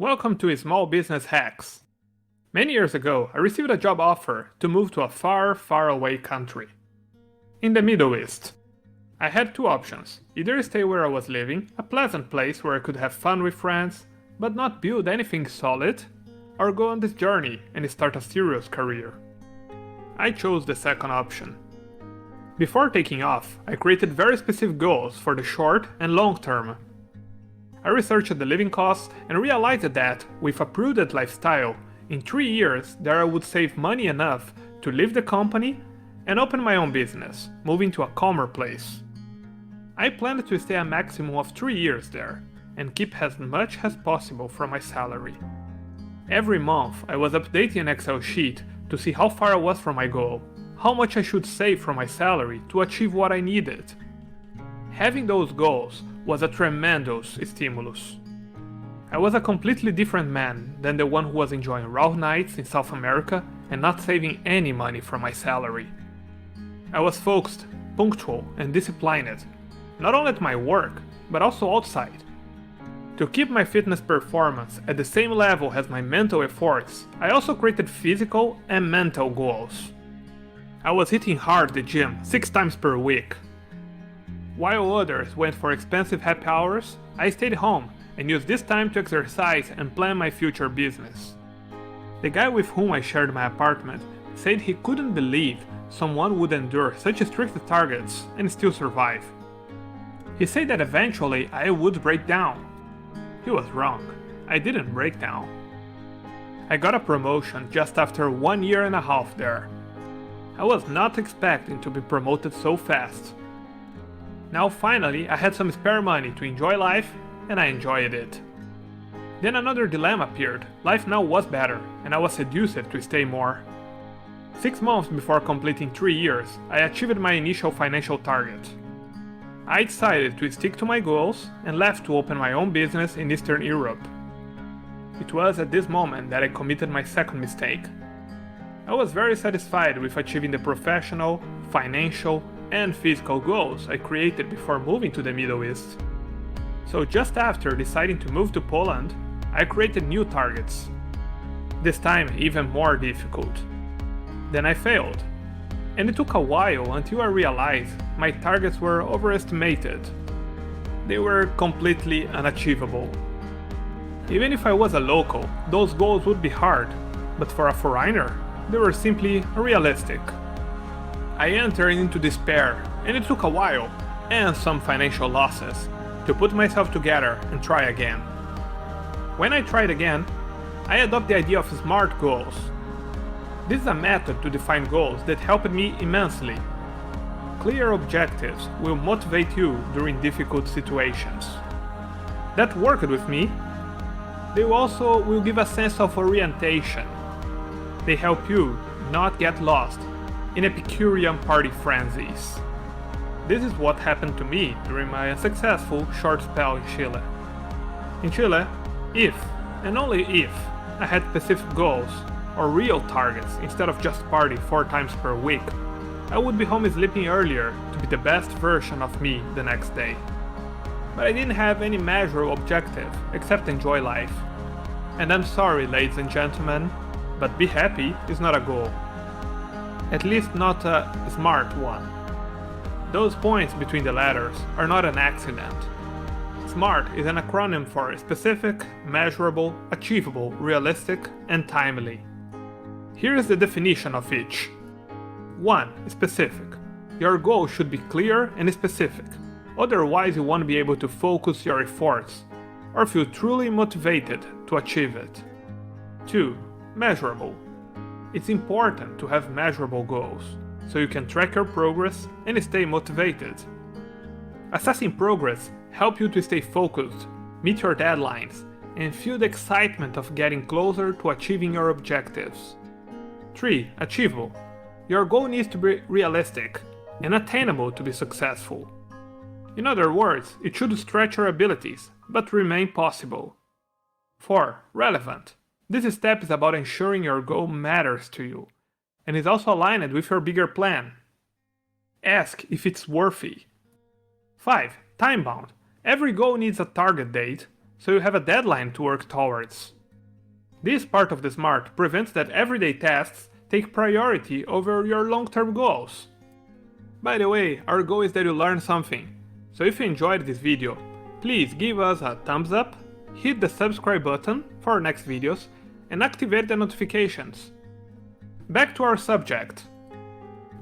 Welcome to Small Business Hacks. Many years ago, I received a job offer to move to a far, far away country. In the Middle East. I had two options, either stay where I was living, a pleasant place where I could have fun with friends, but not build anything solid, or go on this journey and start a serious career. I chose the second option. Before taking off, I created very specific goals for the short and long term. I researched the living costs and realized that, with a prudent lifestyle, in 3 years there I would save money enough to leave the company and open my own business, moving to a calmer place. I planned to stay a maximum of 3 years there, and keep as much as possible from my salary. Every month I was updating an Excel sheet to see how far I was from my goal, how much I should save from my salary to achieve what I needed. Having those goals was a tremendous stimulus. I was a completely different man than the one who was enjoying raw nights in South America and not saving any money from my salary. I was focused, punctual, and disciplined, not only at my work, but also outside. To keep my fitness performance at the same level as my mental efforts, I also created physical and mental goals. I was hitting hard at the gym 6 times per week. While others went for expensive happy hours, I stayed home and used this time to exercise and plan my future business. The guy with whom I shared my apartment said he couldn't believe someone would endure such strict targets and still survive. He said that eventually I would break down. He was wrong. I didn't break down. I got a promotion just after 1.5 years there. I was not expecting to be promoted so fast. Now finally I had some spare money to enjoy life, and I enjoyed it. Then another dilemma appeared. Life now was better, and I was seduced to stay more. 6 months before completing 3 years, I achieved my initial financial target. I decided to stick to my goals and left to open my own business in Eastern Europe. It was at this moment that I committed my second mistake. I was very satisfied with achieving the professional, financial, and physical goals I created before moving to the Middle East. So just after deciding to move to Poland, I created new targets. This time even more difficult. Then I failed. And it took a while until I realized my targets were overestimated. They were completely unachievable. Even if I was a local, those goals would be hard, but for a foreigner, they were simply unrealistic. I entered into despair, and it took a while, and some financial losses, to put myself together and try again. When I tried again, I adopted the idea of SMART goals. This is a method to define goals that helped me immensely. Clear objectives will motivate you during difficult situations. That worked with me. They also will give a sense of orientation. They help you not get lost in Epicurean party frenzies. This is what happened to me during my unsuccessful short spell in Chile. In Chile, if, and only if, I had specific goals, or real targets instead of just party 4 times per week, I would be home sleeping earlier to be the best version of me the next day. But I didn't have any measurable objective except enjoy life. And I'm sorry, ladies and gentlemen, but be happy is not a goal. At least not a smart one. Those points between the letters are not an accident. SMART is an acronym for specific, measurable, achievable, realistic, and timely. Here is the definition of each. 1. Specific. Your goal should be clear and specific, otherwise you won't be able to focus your efforts or feel truly motivated to achieve it. 2. Measurable. It's important to have measurable goals, so you can track your progress and stay motivated. Assessing progress helps you to stay focused, meet your deadlines, and feel the excitement of getting closer to achieving your objectives. 3. Achievable. Your goal needs to be realistic and attainable to be successful. In other words, it should stretch your abilities, but remain possible. 4. Relevant. This step is about ensuring your goal matters to you, and is also aligned with your bigger plan. Ask if it's worthy. 5. Time-bound. Every goal needs a target date, so you have a deadline to work towards. This part of the SMART prevents that everyday tasks take priority over your long-term goals. By the way, our goal is that you learn something, so if you enjoyed this video, please give us a thumbs up, hit the subscribe button for our next videos, and activate the notifications. Back to our subject.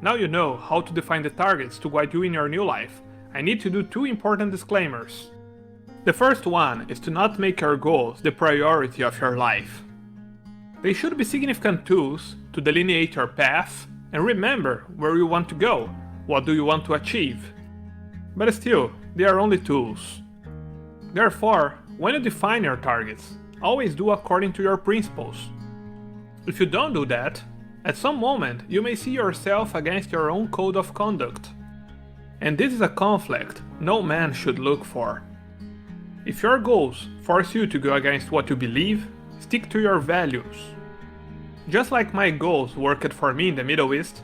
Now you know how to define the targets to guide you in your new life. I need to do two important disclaimers. The first one is to not make your goals the priority of your life. They should be significant tools to delineate your path and remember where you want to go, what do you want to achieve. But still, they are only tools. Therefore, when you define your targets, always do according to your principles. If you don't do that, at some moment you may see yourself against your own code of conduct. And this is a conflict no man should look for. If your goals force you to go against what you believe, stick to your values. Just like my goals worked for me in the Middle East,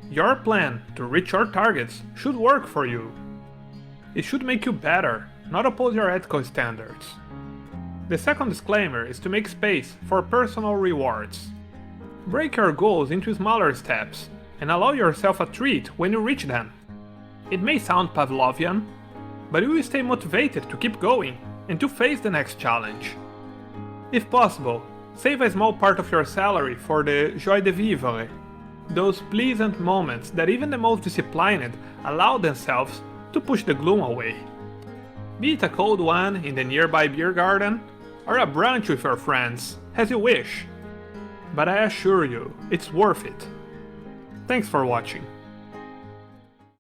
your plan to reach your targets should work for you. It should make you better, not oppose your ethical standards. The second disclaimer is to make space for personal rewards. Break your goals into smaller steps and allow yourself a treat when you reach them. It may sound Pavlovian, but you will stay motivated to keep going and to face the next challenge. If possible, save a small part of your salary for the joie de vivre, those pleasant moments that even the most disciplined allow themselves to push the gloom away. Be it a cold one in the nearby beer garden, or a brunch with your friends, as you wish. But I assure you, it's worth it. Thanks for watching.